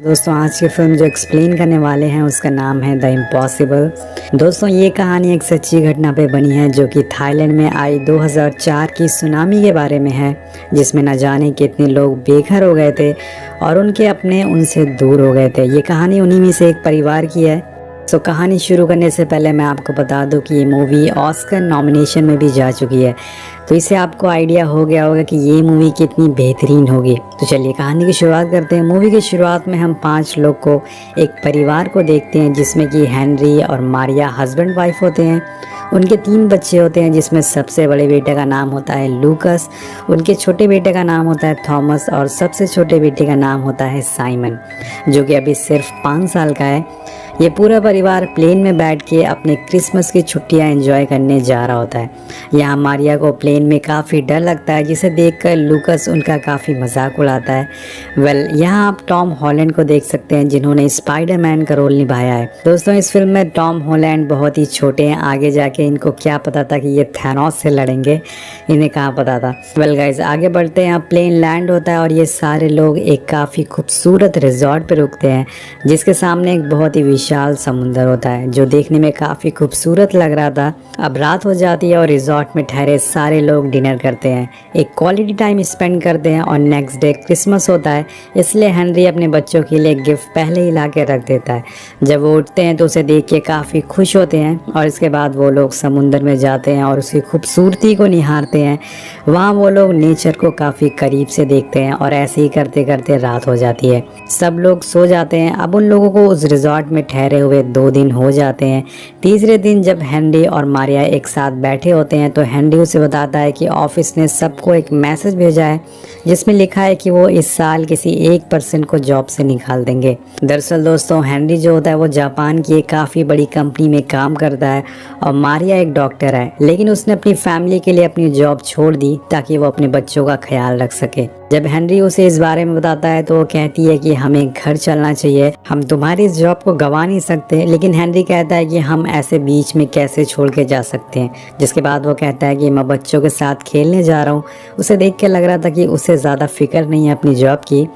दोस्तों आज की फिल्म जो एक्सप्लेन करने वाले हैं उसका नाम है द इम्पॉसिबल। दोस्तों ये कहानी एक सच्ची घटना पे बनी है जो कि थाईलैंड में आई 2004 की सुनामी के बारे में है, जिसमें न जाने कितने लोग बेघर हो गए थे और उनके अपने उनसे दूर हो गए थे। ये कहानी उन्हीं में से एक परिवार की है। तो कहानी शुरू करने से पहले मैं आपको बता दूं कि ये मूवी ऑस्कर नॉमिनेशन में भी जा चुकी है, तो इससे आपको आइडिया हो गया होगा कि ये मूवी कितनी बेहतरीन होगी। तो चलिए कहानी की शुरुआत करते हैं। मूवी की शुरुआत में हम 5 लोग को एक परिवार को देखते हैं जिसमें कि हेनरी और मारिया हस्बैंड वाइफ होते हैं। उनके 3 बच्चे होते हैं जिसमें सबसे बड़े बेटे का नाम होता है लूकस, उनके छोटे बेटे का नाम होता है थॉमस और सबसे छोटे बेटे का नाम होता है साइमन, जो कि अभी सिर्फ 5 साल का है। ये पूरा परिवार प्लेन में बैठ के अपने क्रिसमस की छुट्टियां एंजॉय करने जा रहा होता है। यहाँ मारिया को प्लेन में काफ़ी डर लगता है, जिसे देखकर लूकस उनका काफ़ी मजाक उड़ाता है। यहाँ आप टॉम हॉलैंड को देख सकते हैं जिन्होंने स्पाइडरमैन का रोल निभाया है। दोस्तों इस फिल्म में टॉम हॉलैंड बहुत ही छोटे हैं, आगे जाके इनको क्या पता था कि ये थैनोस से लड़ेंगे, इन्हें कहाँ पता था। गाइस आगे बढ़ते हैं। प्लेन लैंड होता है और ये सारे लोग एक काफ़ी खूबसूरत रिजॉर्ट पे रुकते हैं जिसके सामने एक बहुत ही विशाल समुंदर होता है जो देखने में काफ़ी खूबसूरत लग रहा था। अब रात हो जाती है और रिजॉर्ट में ठहरे सारे लोग डिनर करते हैं, एक क्वालिटी टाइम स्पेंड करते हैं और नेक्स्ट डे क्रिसमस होता है, इसलिए हेनरी अपने बच्चों के लिए गिफ्ट पहले ही ला के रख देता है। जब वो उठते हैं तो उसे देख के काफ़ी खुश होते हैं और इसके बाद वो लोग समुंदर में जाते हैं और उसकी खूबसूरती को निहारते हैं। वहाँ वो लोग नेचर को काफ़ी करीब से देखते हैं और ऐसे ही करते करते रात हो जाती है। सब लोग सो जाते हैं। अब उन लोगों को उस रिजॉर्ट में ठहरे हुए 2 दिन हो जाते हैं। तीसरे दिन जब हेनरी और मारिया एक साथ बैठे होते हैं तो हेनरी उसे बताता है कि ऑफिस ने सबको एक मैसेज भेजा है जिसमें लिखा है कि वो इस साल किसी एक पर्सन को जॉब से निकाल देंगे। दरअसल दोस्तों हेनरी जो होता है वो जापान की एक काफ़ी बड़ी कंपनी में काम करता है और मारिया एक डॉक्टर है, लेकिन उसने अपनी फैमिली के लिए अपनी जॉब छोड़ दी ताकि वो अपने बच्चों का ख्याल रख सके। जब हेनरी उसे इस बारे में बताता है तो वो कहती है कि हमें घर चलना चाहिए, हम तुम्हारी इस जॉब को गवा नहीं सकते। लेकिन हेनरी कहता है कि हम ऐसे बीच में कैसे छोड़ के जा सकते हैं। जिसके बाद वो कहता है कि मैं बच्चों के साथ खेलने जा रहा हूँ। उसे देख के लग रहा था कि उसे ज़्यादा फिक्र नहीं है अपनी जॉब की।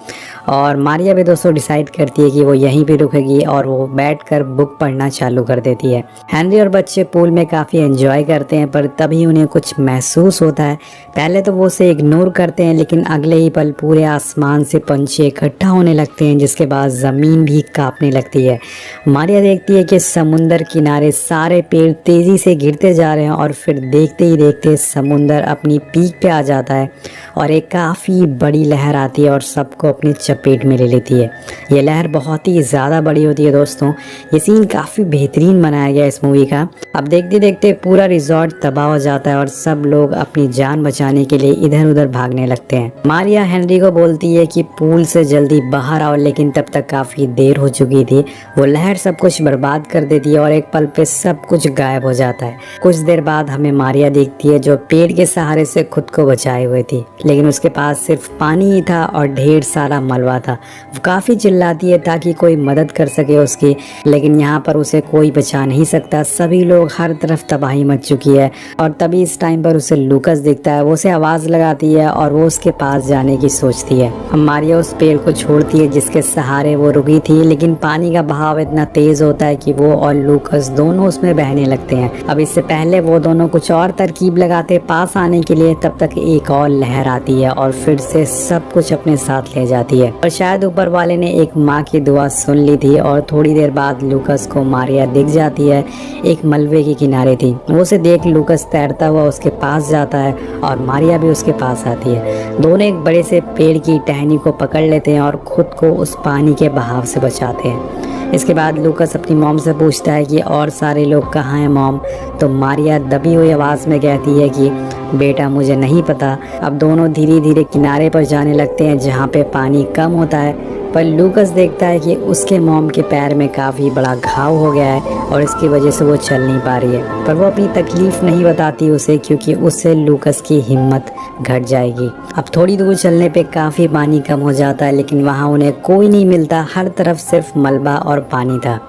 और मारिया भी दोस्तों डिसाइड करती है कि वो यहीं पे रुकेगी और वो बैठकर बुक पढ़ना चालू कर देती है। हेनरी और बच्चे पूल में काफ़ी एंजॉय करते हैं, पर तभी उन्हें कुछ महसूस होता है। पहले तो वो उसे इग्नोर करते हैं, लेकिन अगले ही पल पूरे आसमान से पंछी इकट्ठा होने लगते हैं, जिसके बाद ज़मीन भी कांपने लगती है। मारिया देखती है कि समुंदर किनारे सारे पेड़ तेज़ी से गिरते जा रहे हैं और फिर देखते ही देखते समुंदर अपनी पीक पे आ जाता है और एक काफ़ी बड़ी लहर आती है और सबको अपनी चपेट में ले लेती है। ये लहर बहुत ही ज़्यादा बड़ी होती है दोस्तों। ये सीन काफ़ी बेहतरीन बनाया गया इस मूवी का। अब देखते देखते पूरा रिजॉर्ट तबाह हो जाता है और सब लोग अपनी जान बचाने के लिए इधर उधर भागने लगते हैं। मारिया हेनरी को बोलती है कि पूल से जल्दी बाहर आओ, लेकिन तब तक काफ़ी देर हो चुकी थी। वो लहर सब कुछ बर्बाद कर देती है और एक पल पे सब कुछ गायब हो जाता है। कुछ देर बाद हमें मारिया देखती है जो पेड़ के सहारे से खुद को बचाए हुए थी, लेकिन उसके पास सिर्फ पानी ही था और ढेर सारा मलबा था। वो काफ़ी चिल्लाती है ताकि कोई मदद कर सके उसकी, लेकिन यहाँ पर उसे कोई बचा नहीं सकता। सभी लोग, हर तरफ तबाही मच चुकी है। और तभी इस टाइम पर उसे लूकस दिखता है। वो उसे आवाज़ लगाती है और वो उसके पास जाने की सोचती है। मारिया उस पेड़ को छोड़ती है जिसके सहारे वो रुकी थी, लेकिन पानी का बहाव इतना तेज होता है कि वो और लूकस दोनों उसमें बहने लगते हैं। अब इससे पहले वो दोनों कुछ और तरकीब लगाते पास आने के लिए, तब तक एक और लहर आती है और फिर से सब कुछ अपने साथ ले जाती है। और शायद ऊपर वाले ने एक माँ की दुआ सुन ली थी और थोड़ी देर बाद लूकस को मारिया दिख जाती है। एक मलबे के किनारे थी। वो उसे देख लूकस तैरता हुआ उसके पास जाता है और मारिया भी उसके पास आती है। दोनों एक बड़े से पेड़ की टहनी को पकड़ लेते हैं और खुद को उस पानी के बहाव से बचाते हैं। इसके बाद लूकस अपनी मॉम से पूछता है कि और सारे लोग कहाँ हैं मॉम। तो मारिया दबी हुई आवाज़ में कहती है कि बेटा मुझे नहीं पता। अब दोनों धीरे धीरे किनारे पर जाने लगते हैं जहाँ पे पानी कम होता है, पर लूकस देखता है कि उसके मॉम के पैर में काफ़ी बड़ा घाव हो गया है और इसकी वजह से वो चल नहीं पा रही है। पर वो अपनी तकलीफ़ नहीं बताती उसे, क्योंकि उससे लूकस की हिम्मत घट जाएगी। अब थोड़ी दूर चलने पे काफ़ी पानी कम हो जाता है, लेकिन वहाँ उन्हें कोई नहीं मिलता। हर तरफ सिर्फ मलबा और पानी था।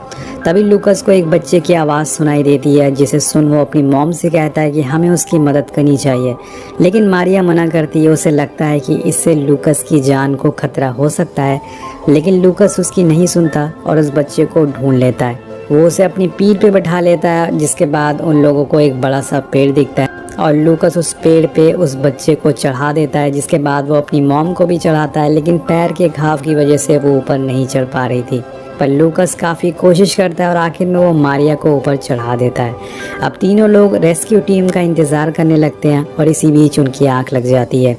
तभी लूकस को एक बच्चे की आवाज़ सुनाई देती है, जिसे सुन वो अपनी मॉम से कहता है कि हमें उसकी मदद करनी चाहिए, लेकिन मारिया मना करती है। उसे लगता है कि इससे लूकस की जान को खतरा हो सकता है, लेकिन लूकस उसकी नहीं सुनता और उस बच्चे को ढूंढ लेता है। वो उसे अपनी पीठ पे बैठा लेता है, जिसके बाद उन लोगों को एक बड़ा सा पेड़ दिखता है और लूकस उस पेड़ पे उस बच्चे को चढ़ा देता है, जिसके बाद वो अपनी मॉम को भी चढ़ाता है, लेकिन पैर के घाव की वजह से वो ऊपर नहीं चढ़ पा रही थी। पर लूकस काफ़ी कोशिश करता है और आखिर में वो मारिया को ऊपर चढ़ा देता है। अब तीनों लोग रेस्क्यू टीम का इंतज़ार करने लगते हैं और इसी बीच उनकी आंख लग जाती है।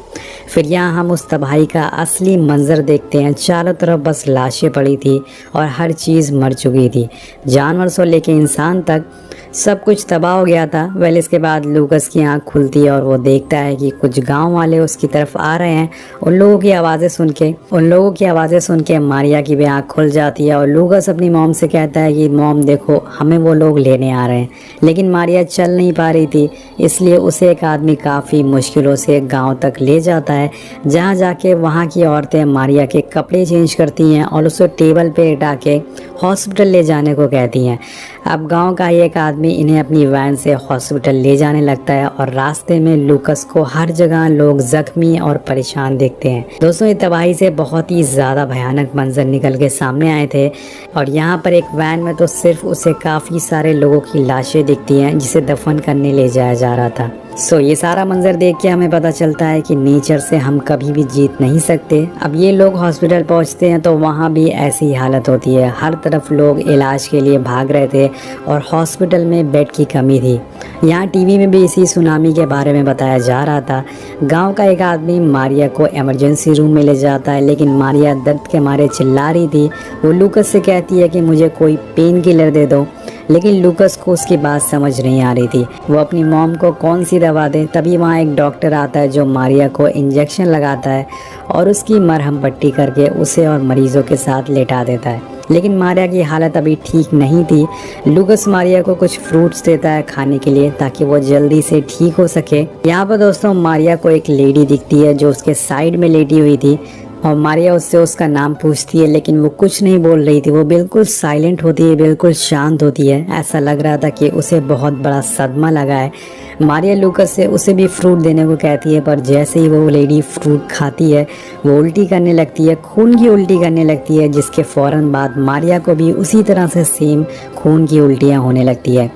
फिर यहाँ हम उस तबाही का असली मंजर देखते हैं। चारों तरफ बस लाशें पड़ी थी और हर चीज़ मर चुकी थी, जानवर से लेके इंसान तक सब कुछ तबाह हो गया था। वेल इसके बाद लूकस की आंख खुलती है और वो देखता है कि कुछ गांव वाले उसकी तरफ आ रहे हैं। उन लोगों की आवाज़ें सुन के मारिया की भी आंख खुल जाती है और लूकस अपनी मॉम से कहता है कि मॉम देखो, हमें वो लोग लेने आ रहे हैं। लेकिन मारिया चल नहीं पा रही थी, इसलिए उसे एक आदमी काफ़ी मुश्किलों से गाँव तक ले जाता है, जहाँ जाके वहाँ की औरतें मारिया के कपड़े चेंज करती हैं और उसे टेबल पे लेटा के हॉस्पिटल ले जाने को कहती हैं। अब गांव का ही एक आदमी इन्हें अपनी वैन से हॉस्पिटल ले जाने लगता है और रास्ते में लूकस को हर जगह लोग जख्मी और परेशान देखते हैं। दोस्तों, ये तबाही से बहुत ही ज़्यादा भयानक मंजर निकल के सामने आए थे और यहाँ पर एक वैन में तो सिर्फ उसे काफ़ी सारे लोगों की लाशें दिखती हैं, जिसे दफन करने ले जाया जा रहा था। ये सारा मंजर देख के हमें पता चलता है कि नेचर से हम कभी भी जीत नहीं सकते। अब ये लोग हॉस्पिटल पहुंचते हैं तो वहाँ भी ऐसी ही हालत होती है। हर तरफ लोग इलाज के लिए भाग रहे थे और हॉस्पिटल में बेड की कमी थी। यहाँ टीवी में भी इसी सुनामी के बारे में बताया जा रहा था। गांव का एक आदमी मारिया को इमरजेंसी रूम में ले जाता है, लेकिन मारिया दर्द के मारे चिल्ला रही थी। वो लूकस से कहती है कि मुझे कोई पेन किलर दे दो, लेकिन लूकस को उसकी बात समझ नहीं आ रही थी। वो अपनी मॉम को कौन सी दवा दे। तभी वहाँ एक डॉक्टर आता है जो मारिया को इंजेक्शन लगाता है और उसकी मरहम पट्टी करके उसे और मरीजों के साथ लेटा देता है। लेकिन मारिया की हालत अभी ठीक नहीं थी। लूकस मारिया को कुछ फ्रूट्स देता है खाने के लिए ताकि वो जल्दी से ठीक हो सके। यहाँ पर दोस्तों मारिया को एक लेडी दिखती है जो उसके साइड में लेटी हुई थी और मारिया उससे उसका नाम पूछती है, लेकिन वो कुछ नहीं बोल रही थी। वो बिल्कुल साइलेंट होती है, बिल्कुल शांत होती है। ऐसा लग रहा था कि उसे बहुत बड़ा सदमा लगा है। मारिया लूकस से उसे भी फ्रूट देने को कहती है, पर जैसे ही वो लेडी फ्रूट खाती है वो उल्टी करने लगती है, खून की उल्टी करने लगती है, जिसके फ़ौरन बाद मारिया को भी उसी तरह से सेम खून की उल्टियाँ होने लगती है,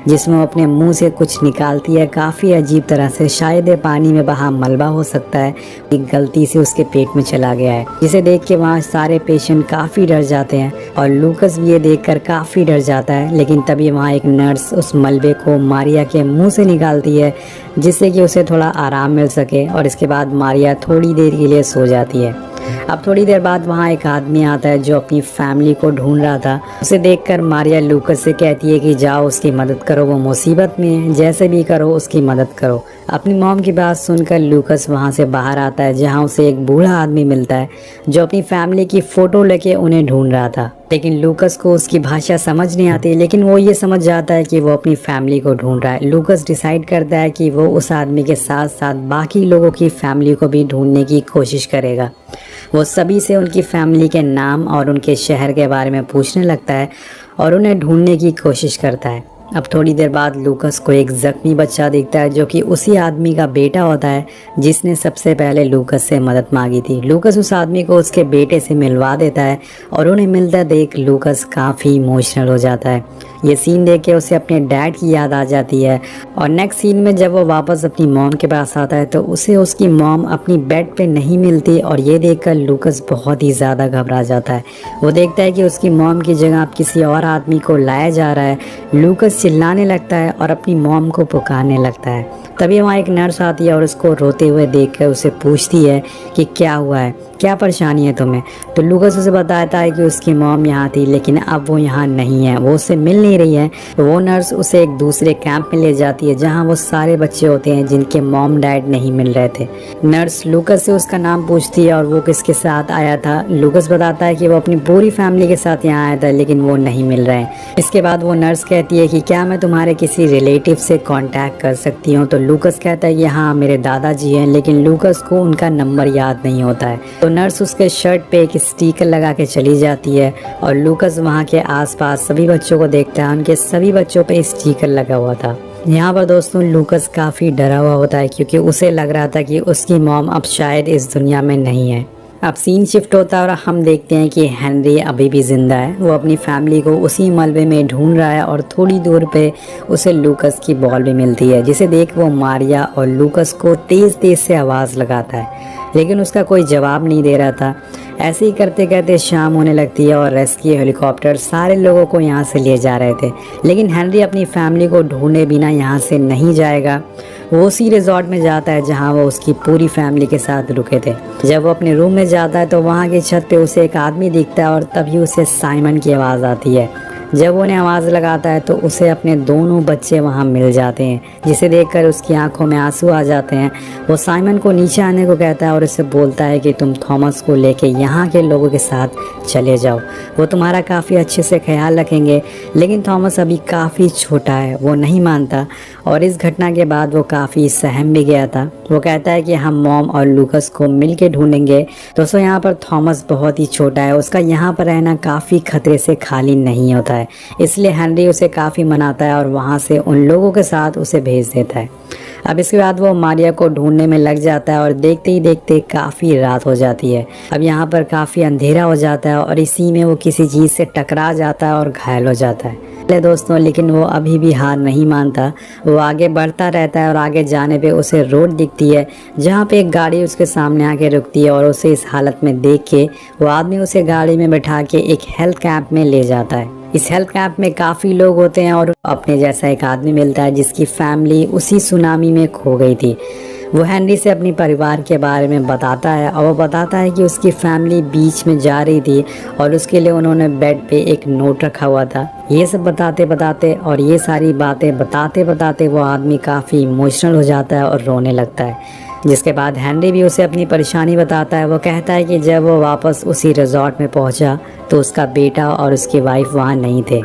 जिसमें वो अपने मुंह से कुछ निकालती है काफ़ी अजीब तरह से। शायद ये पानी में बहा मलबा हो सकता है, एक गलती से उसके पेट में चला गया है, जिसे देख के वहाँ सारे पेशेंट काफ़ी डर जाते हैं और लूकस भी ये देखकर काफ़ी डर जाता है। लेकिन तभी वहाँ एक नर्स उस मलबे को मारिया के मुंह से निकालती है, जिससे कि उसे थोड़ा आराम मिल सके और इसके बाद मारिया थोड़ी देर के लिए सो जाती है। अब थोड़ी देर बाद वहाँ एक आदमी आता है जो अपनी फैमिली को ढूंढ रहा था। उसे देखकर मारिया लूकस से कहती है कि जाओ उसकी मदद करो, वो मुसीबत में है, जैसे भी करो उसकी मदद करो। अपनी मॉम की बात सुनकर लूकस वहाँ से बाहर आता है, जहाँ उसे एक बूढ़ा आदमी मिलता है जो अपनी फैमिली की फ़ोटो लेके उन्हें ढूंढ रहा था। लेकिन लूकस को उसकी भाषा समझ नहीं आती, लेकिन वो ये समझ जाता है कि वो अपनी फैमिली को ढूंढ रहा है। लूकस डिसाइड करता है कि वो उस आदमी के साथ साथ बाकी लोगों की फैमिली को भी ढूंढने की कोशिश करेगा। वो सभी से उनकी फैमिली के नाम और उनके शहर के बारे में पूछने लगता है और उन्हें ढूंढने की कोशिश करता है। अब थोड़ी देर बाद लूकस को एक जख्मी बच्चा दिखता है जो कि उसी आदमी का बेटा होता है जिसने सबसे पहले लूकस से मदद मांगी थी। लूकस उस आदमी को उसके बेटे से मिलवा देता है और उन्हें मिलता देख लूकस काफ़ी इमोशनल हो जाता है। ये सीन देख के उसे अपने डैड की याद आ जाती है और नेक्स्ट सीन में जब वो वापस अपनी मॉम के पास आता है तो उसे उसकी मॉम अपनी बेड पे नहीं मिलती और ये देखकर लूकस बहुत ही ज़्यादा घबरा जाता है। वो देखता है कि उसकी मॉम की जगह अब किसी और आदमी को लाया जा रहा है। लूकस चिल्लाने लगता है और अपनी मॉम को पुकारने लगता है। तभी वहाँ एक नर्स आती है और उसको रोते हुए देखकर उसे पूछती है कि क्या हुआ है, क्या परेशानी है तुम्हें। तो लूकस उसे बताता है कि उसकी मॉम यहाँ थी लेकिन अब वो यहाँ नहीं है, वो उससे मिल नहीं रही है। तो वो नर्स उसे एक दूसरे कैंप में ले जाती है जहाँ वो सारे बच्चे होते हैं जिनके मॉम डैड नहीं मिल रहे थे। नर्स लूकस से उसका नाम पूछती है और वो किसके साथ आया था। लूकस बताता है कि वो अपनी पूरी फैमिली के साथ यहाँ आया था लेकिन वो नहीं मिल रहे हैं। इसके बाद वो नर्स कहती है कि क्या मैं तुम्हारे किसी रिलेटिव से कांटेक्ट कर सकती हूँ। तो लूकस कहता है कि हाँ मेरे दादाजी हैं, लेकिन लूकस को उनका नंबर याद नहीं होता है। तो नर्स उसके शर्ट पे एक स्टिकर लगा के चली जाती है और लूकस वहाँ के आसपास सभी बच्चों को देखता है, उनके सभी बच्चों पे स्टिकर लगा हुआ था। यहाँ पर दोस्तों लूकस काफ़ी डरा हुआ होता है क्योंकि उसे लग रहा था कि उसकी मॉम अब शायद इस दुनिया में नहीं है। अब सीन शिफ्ट होता है और हम देखते हैं कि हेनरी अभी भी जिंदा है। वो अपनी फैमिली को उसी मलबे में ढूंढ रहा है और थोड़ी दूर पे उसे लूकस की बॉल भी मिलती है, जिसे देख वो मारिया और लूकस को तेज़ तेज़ से आवाज़ लगाता है, लेकिन उसका कोई जवाब नहीं दे रहा था। ऐसे ही करते करते शाम होने लगती है और रेस्क्यू हेलीकॉप्टर सारे लोगों को यहाँ से ले जा रहे थे, लेकिन हेनरी अपनी फैमिली को ढूंढे बिना यहाँ से नहीं जाएगा। वो उसी रिजॉर्ट में जाता है जहाँ वो उसकी पूरी फैमिली के साथ रुके थे। जब वो अपने रूम में जाता है तो वहाँ की छत पे उसे एक आदमी दिखता है और तभी उसे साइमन की आवाज़ आती है। जब वो उन्हें आवाज़ लगाता है तो उसे अपने दोनों बच्चे वहाँ मिल जाते हैं, जिसे देखकर उसकी आंखों में आंसू आ जाते हैं। वो साइमन को नीचे आने को कहता है और उसे बोलता है कि तुम थॉमस को लेके यहाँ के लोगों के साथ चले जाओ, वो तुम्हारा काफ़ी अच्छे से ख्याल रखेंगे। लेकिन थॉमस अभी काफ़ी छोटा है, वो नहीं मानता और इस घटना के बाद वो काफ़ी सहम भी गया था। वो कहता है कि हम मॉम और लूकस को मिल के ढूंढेंगे। दोस्तों यहाँ पर थॉमस बहुत ही छोटा है, उसका यहाँ पर रहना काफ़ी खतरे से खाली नहीं होता है, इसलिए हेनरी उसे काफ़ी मनाता है और वहाँ से उन लोगों के साथ उसे भेज देता है। अब इसके बाद वो मारिया को ढूंढने में लग जाता है और देखते ही देखते काफ़ी रात हो जाती है। अब यहाँ पर काफ़ी अंधेरा हो जाता है और इसी में वो किसी चीज़ से टकरा जाता है और घायल हो जाता है दोस्तों। लेकिन वो अभी भी हार नहीं मानता, वो आगे बढ़ता रहता है और आगे जाने पे उसे रोड दिखती है जहाँ पे एक गाड़ी उसके सामने आके रुकती है और उसे इस हालत में देख के वो आदमी उसे गाड़ी में बैठा के एक हेल्थ कैंप में ले जाता है। इस हेल्थ कैंप में काफ़ी लोग होते हैं और अपने जैसा एक आदमी मिलता है जिसकी फैमिली उसी सुनामी में खो गई थी। वो हेनरी से अपने परिवार के बारे में बताता है और वो बताता है कि उसकी फैमिली बीच में जा रही थी और उसके लिए उन्होंने बेड पे एक नोट रखा हुआ था। ये सब बताते बताते और ये सारी बातें बताते बताते वो आदमी काफ़ी इमोशनल हो जाता है और रोने लगता है, जिसके बाद हेनरी भी उसे अपनी परेशानी बताता है। वो कहता है कि जब वो वापस उसी रिजॉर्ट में पहुंचा तो उसका बेटा और उसकी वाइफ वहाँ नहीं थे।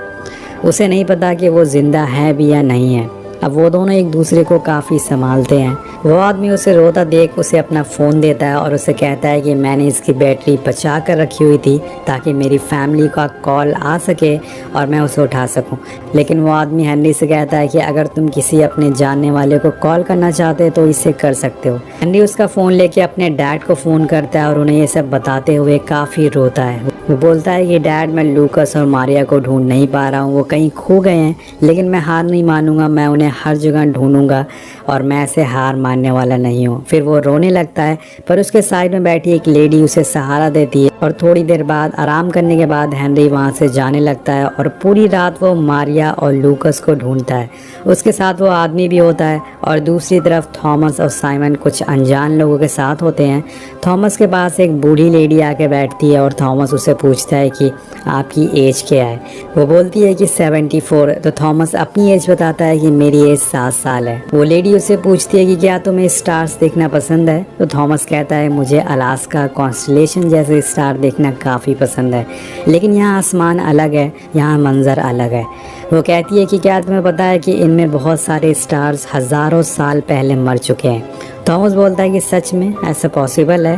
उसे नहीं पता कि वो ज़िंदा है भी या नहीं है। अब वो दोनों एक दूसरे को काफ़ी संभालते हैं। वो आदमी उसे रोता देख उसे अपना फ़ोन देता है और उसे कहता है कि मैंने इसकी बैटरी बचा कर रखी हुई थी ताकि मेरी फैमिली का कॉल आ सके और मैं उसे उठा सकूं। लेकिन वो आदमी हेनरी से कहता है कि अगर तुम किसी अपने जानने वाले को कॉल करना चाहते हो तो इसे कर सकते हो। हेनरी उसका फ़ोन लेके अपने डैड को फ़ोन करता है और उन्हें ये सब बताते हुए काफ़ी रोता है। वो बोलता है कि डैड मैं लूकस और मारिया को ढूंढ नहीं पा रहा हूँ, वो कहीं खो गए हैं, लेकिन मैं हार नहीं मानूंगा, मैं उन्हें हर जगह ढूंढूंगा और मैं ऐसे हार मानने वाला नहीं हूँ। फिर वो रोने लगता है पर उसके साइड में बैठी एक लेडी उसे सहारा देती है और थोड़ी देर बाद आराम करने के बाद हेनरी वहाँ से जाने लगता है और पूरी रात वो मारिया और लूकस को ढूंढता है। उसके साथ वो आदमी भी होता है और दूसरी तरफ थॉमस और साइमन कुछ अनजान लोगों के साथ होते हैं। थॉमस के पास एक बूढ़ी लेडी आके बैठती है और थॉमस उसे पूछता है कि आपकी एज क्या है। वो बोलती है कि 74। तो थॉमस अपनी एज बताता है कि मेरी एज 7 साल है। वो लेडी उसे पूछती है कि क्या तुम्हें स्टार्स देखना पसंद है। तो थॉमस कहता है मुझे अलास्का कॉन्स्टलेशन जैसे स्टार देखना काफ़ी पसंद है, लेकिन यहाँ आसमान अलग है, यहाँ मंजर अलग है। वो कहती है कि क्या तुम्हें पता है कि इनमें बहुत सारे स्टार्स हज़ारों साल पहले मर चुके हैं। थॉमस बोलता है कि सच में ऐसा पॉसिबल है।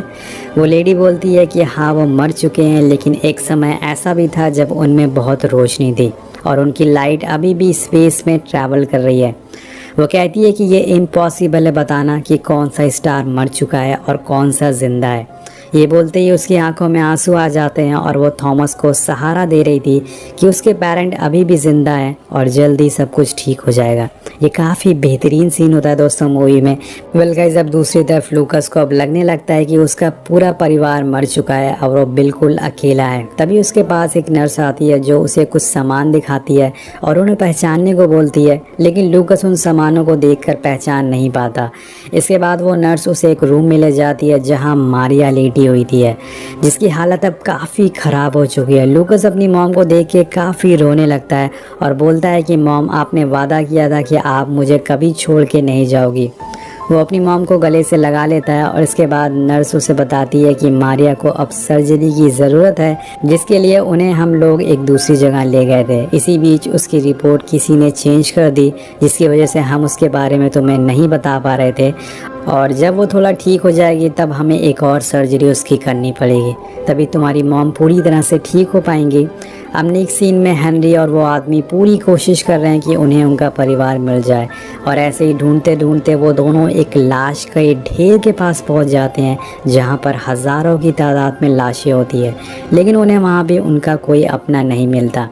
वो लेडी बोलती है कि हाँ वो मर चुके हैं, लेकिन एक समय ऐसा भी था जब उनमें बहुत रोशनी थी और उनकी लाइट अभी भी स्पेस में ट्रैवल कर रही है। वो कहती है कि ये इम्पॉसिबल है बताना कि कौन सा स्टार मर चुका है और कौन सा जिंदा है। ये बोलते ही उसकी आंखों में आंसू आ जाते हैं और वो थॉमस को सहारा दे रही थी कि उसके पेरेंट अभी भी ज़िंदा हैं और जल्दी सब कुछ ठीक हो जाएगा। ये काफ़ी बेहतरीन सीन होता है दोस्तों मूवी में। वेल गाइस, अब दूसरी तरफ लूकस को अब लगने लगता है कि उसका पूरा परिवार मर चुका है और वो बिल्कुल अकेला है। तभी उसके पास एक नर्स आती है जो उसे कुछ सामान दिखाती है और उन्हें पहचानने को बोलती है, लेकिन लूकस उन सामानों को देखकर पहचान नहीं पाता। इसके बाद वो नर्स उसे एक रूम में ले जाती है जहाँ मारिया लेटी हुई थी है, जिसकी हालत अब काफ़ी ख़राब हो चुकी है। लूकस अपनी मॉम को देख के काफ़ी रोने लगता है और बोलता है कि मॉम आपने वादा किया था कि आप मुझे कभी छोड़ के नहीं जाओगी। वो अपनी मॉम को गले से लगा लेता है और इसके बाद नर्स उसे बताती है कि मारिया को अब सर्जरी की ज़रूरत है, जिसके लिए उन्हें हम लोग एक दूसरी जगह ले गए थे। इसी बीच उसकी रिपोर्ट किसी ने चेंज कर दी, जिसकी वजह से हम उसके बारे में तुम्हें नहीं बता पा रहे थे, और जब वो थोड़ा ठीक हो जाएगी तब हमें एक और सर्जरी उसकी करनी पड़ेगी, तभी तुम्हारी मॉम पूरी तरह से ठीक हो पाएंगी। अब नेक्स्ट सीन में हेनरी और वो आदमी पूरी कोशिश कर रहे हैं कि उन्हें उनका परिवार मिल जाए, और ऐसे ही ढूंढते ढूंढते वो दोनों एक लाश के ढेर के पास पहुंच जाते हैं, जहां पर हज़ारों की तादाद में लाशें होती है, लेकिन उन्हें वहां भी उनका कोई अपना नहीं मिलता।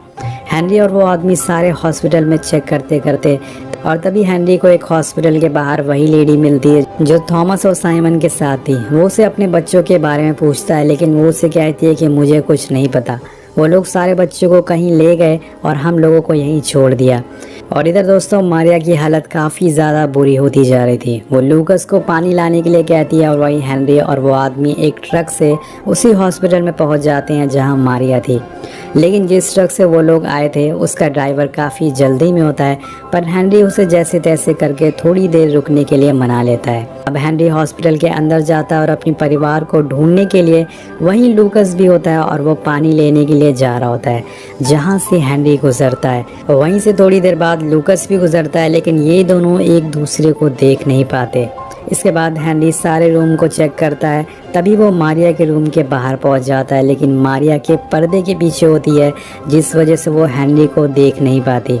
हेनरी और वो आदमी सारे हॉस्पिटल में चेक करते करते, और तभी हेनरी को एक हॉस्पिटल के बाहर वही लेडी मिलती है जो थॉमस और साइमन के साथ थी। वो उसे अपने बच्चों के बारे में पूछता है, लेकिन वो उसे कहती है कि मुझे कुछ नहीं पता, वो लोग सारे बच्चों को कहीं ले गए और हम लोगों को यहीं छोड़ दिया। और इधर दोस्तों मारिया की हालत काफ़ी ज़्यादा बुरी होती जा रही थी। वो लूकस को पानी लाने के लिए कहती है, और वही हेनरी और वो आदमी एक ट्रक से उसी हॉस्पिटल में पहुंच जाते हैं जहां मारिया थी। लेकिन जिस ट्रक से वो लोग आए थे उसका ड्राइवर काफ़ी जल्दी में होता है, पर हेनरी उसे जैसे तैसे करके थोड़ी देर रुकने के लिए मना लेता है। अब हेनरी हॉस्पिटल के अंदर जाता है और अपने परिवार को ढूंढने के लिए वहीं लूकस भी होता है, और वो पानी लेने के लिए जा रहा होता है जहां से हेनरी गुजरता है। वहीं से थोड़ी देर बाद लूकस भी गुजरता है, लेकिन ये दोनों एक दूसरे को देख नहीं पाते। इसके बाद हेनरी सारे रूम को चेक करता है, तभी वो मारिया के रूम के बाहर पहुंच जाता है, लेकिन मारिया के पर्दे के पीछे होती है, जिस वजह से वो हेनरी को देख नहीं पाती।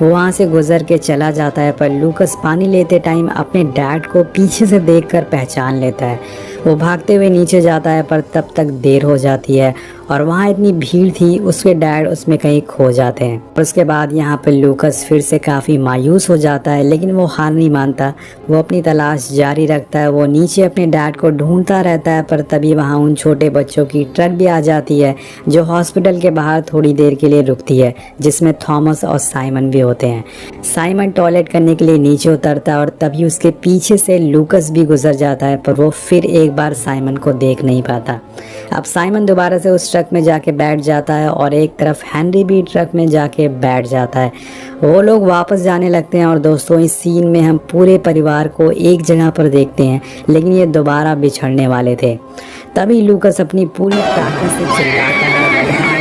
वो वहाँ से गुजर के चला जाता है, पर लूकस पानी लेते टाइम अपने डैड को पीछे से देखकर पहचान लेता है। वो भागते हुए नीचे जाता है, पर तब तक देर हो जाती है, और वहाँ इतनी भीड़ थी उसके डैड उसमें कहीं खो जाते हैं। और उसके बाद यहाँ पर लूकस फिर से काफ़ी मायूस हो जाता है, लेकिन वो हार नहीं मानता। वो अपनी तलाश जारी रखता है। वो नीचे अपने डैड को ढूंढता रहता है, पर तभी वहाँ उन छोटे बच्चों की ट्रक भी आ जाती है जो हॉस्पिटल के बाहर थोड़ी देर के लिए रुकती है, जिसमें थॉमस और साइमन भी होते हैं। साइमन टॉयलेट करने के लिए नीचे उतरता है, और तभी उसके पीछे से लूकस भी गुजर जाता है, पर वो फिर एक बार साइमन को देख नहीं पाता। अब साइमन दोबारा से उस ट्रक में जाके बैठ जाता है, और एक तरफ हेनरी भी ट्रक में जाके बैठ जाता है। वो लोग वापस जाने लगते हैं, और दोस्तों इस सीन में हम पूरे परिवार को एक जगह पर देखते हैं, लेकिन ये दोबारा बिछड़ने वाले थे। तभी लूकस अपनी पूरी ताकत से चिल्लाता है,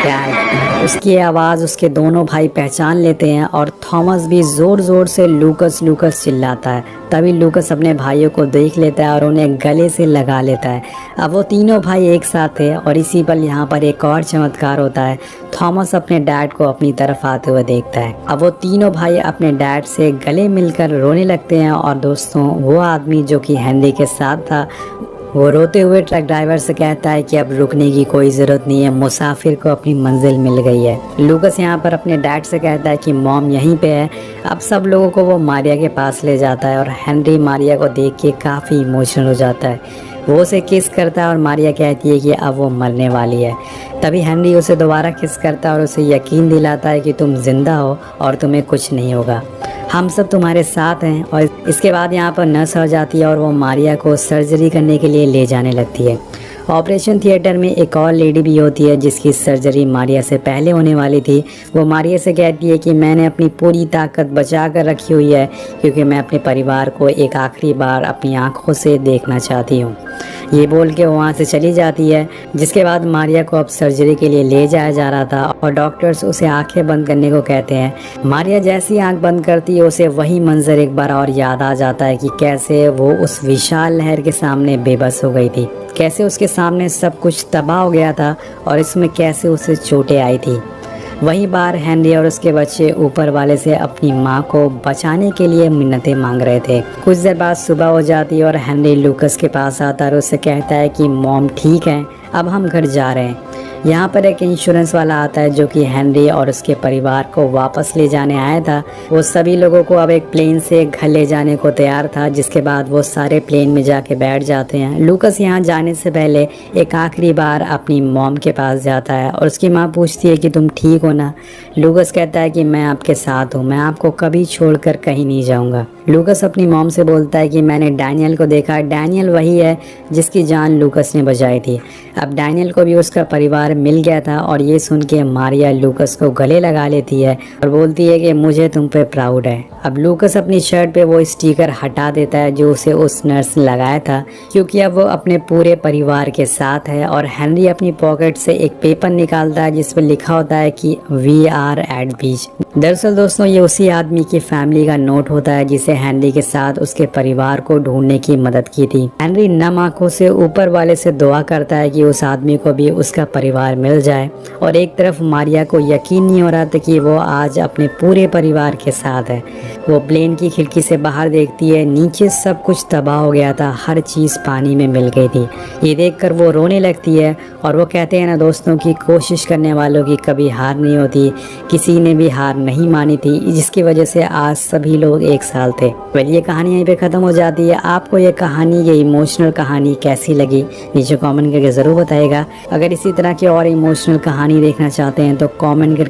डैड। उसकी आवाज़ उसके दोनों भाई पहचान लेते हैं, और थॉमस भी ज़ोर ज़ोर से लूकस लूकस चिल्लाता है। तभी लूकस अपने भाइयों को देख लेता है और उन्हें गले से लगा लेता है। अब वो तीनों भाई एक साथ थे, और इसी पर यहाँ पर एक और चमत्कार होता है। थॉमस अपने डैड को अपनी तरफ आते हुए देखता है। अब वो तीनों भाई अपने डैड से गले मिलकर रोने लगते हैं, और दोस्तों वो आदमी जो कि हेनरी के साथ था, वो रोते हुए ट्रक ड्राइवर से कहता है कि अब रुकने की कोई ज़रूरत नहीं है, मुसाफिर को अपनी मंजिल मिल गई है। लूकस यहाँ पर अपने डैड से कहता है कि मॉम यहीं पे है। अब सब लोगों को वो मारिया के पास ले जाता है, और हेनरी मारिया को देख के काफ़ी इमोशनल हो जाता है। वो उसे किस करता है, और मारिया कहती है कि अब वो मरने वाली है। तभी हेनरी उसे दोबारा किस करता है और उसे यकीन दिलाता है कि तुम जिंदा हो और तुम्हें कुछ नहीं होगा, हम सब तुम्हारे साथ हैं। और इसके बाद यहाँ पर नर्स आ जाती है, और वो मारिया को सर्जरी करने के लिए ले जाने लगती है। ऑपरेशन थिएटर में एक और लेडी भी होती है जिसकी सर्जरी मारिया से पहले होने वाली थी। वो मारिया से कहती है कि मैंने अपनी पूरी ताकत बचा कर रखी हुई है, क्योंकि मैं अपने परिवार को एक आखिरी बार अपनी आंखों से देखना चाहती हूँ। ये बोल के वहाँ से चली जाती है। जिसके बाद मारिया को अब सर्जरी के लिए ले जाया जा रहा था, और डॉक्टर्स उसे आंखें बंद करने को कहते हैं। मारिया जैसी आंख बंद करती है, उसे वही मंजर एक बार और याद आ जाता है कि कैसे वो उस विशाल लहर के सामने बेबस हो गई थी, कैसे उसके सामने सब कुछ तबाह हो गया था, और इसमें कैसे उसे चोटें आई थी। वहीं बार हेनरी और उसके बच्चे ऊपर वाले से अपनी माँ को बचाने के लिए मिन्नतें मांग रहे थे। कुछ देर बाद सुबह हो जाती है, और हेनरी लूकस के पास आता है और उससे कहता है कि मॉम ठीक है, अब हम घर जा रहे हैं। यहाँ पर एक इंश्योरेंस वाला आता है जो कि हेनरी और उसके परिवार को वापस ले जाने आया था। वो सभी लोगों को अब एक प्लेन से घर ले जाने को तैयार था, जिसके बाद वो सारे प्लेन में जाके बैठ जाते हैं। लूकस यहाँ जाने से पहले एक आखिरी बार अपनी मॉम के पास जाता है, और उसकी माँ पूछती है कि तुम ठीक हो ना। लूकस कहता है कि मैं आपके साथ हूँ, मैं आपको कभी छोड़कर कहीं नहीं जाऊँगा। लूकस अपनी मॉम से बोलता है कि मैंने डैनियल को देखा। डैनियल वही है जिसकी जान लूकस ने बचाई थी। अब डैनियल को भी उसका परिवार परिवार मिल गया था। और ये सुन के मारिया लूकस को गले लगा लेती है और बोलती है कि मुझे तुम पे प्राउड है। अब लूकस अपनी शर्ट पे वो स्टिकर हटा देता है जो उसे उस नर्स ने लगाया था, क्योंकि अब वो अपने पूरे परिवार के साथ है। और हेनरी अपनी पॉकेट से एक पेपर निकालता है जिस पे लिखा होता है कि वी आर एट बीच। दरअसल दोस्तों ये उसी आदमी की फैमिली का नोट होता है जिसे हेनरी के साथ उसके परिवार को ढूंढने की मदद की थी। हेनरी नम आंखों से ऊपर वाले से दुआ करता है कि उस आदमी को भी उसका परिवार मिल जाए। और एक तरफ मारिया को यकीन नहीं हो रहा था कि वो आज अपने पूरे परिवार के साथ है। वो प्लेन की खिड़की से बाहर देखती है, नीचे सब कुछ तबाह हो गया था, हर चीज़ पानी में मिल गई थी। ये देखकर वो रोने लगती है और वो कहते हैं ना दोस्तों कि कोशिश करने वालों की कभी हार नहीं होती। किसी ने भी हार नहीं मानी थी, जिसकी वजह से आज सभी लोग एक साथ थे। वेल ये कहानी यहीं पे ख़त्म हो जाती है। आपको ये कहानी, ये इमोशनल कहानी कैसी लगी नीचे कमेंट करके ज़रूर बताइएगा। अगर इसी तरह की और इमोशनल कहानी देखना चाहते हैं तो कमेंट करके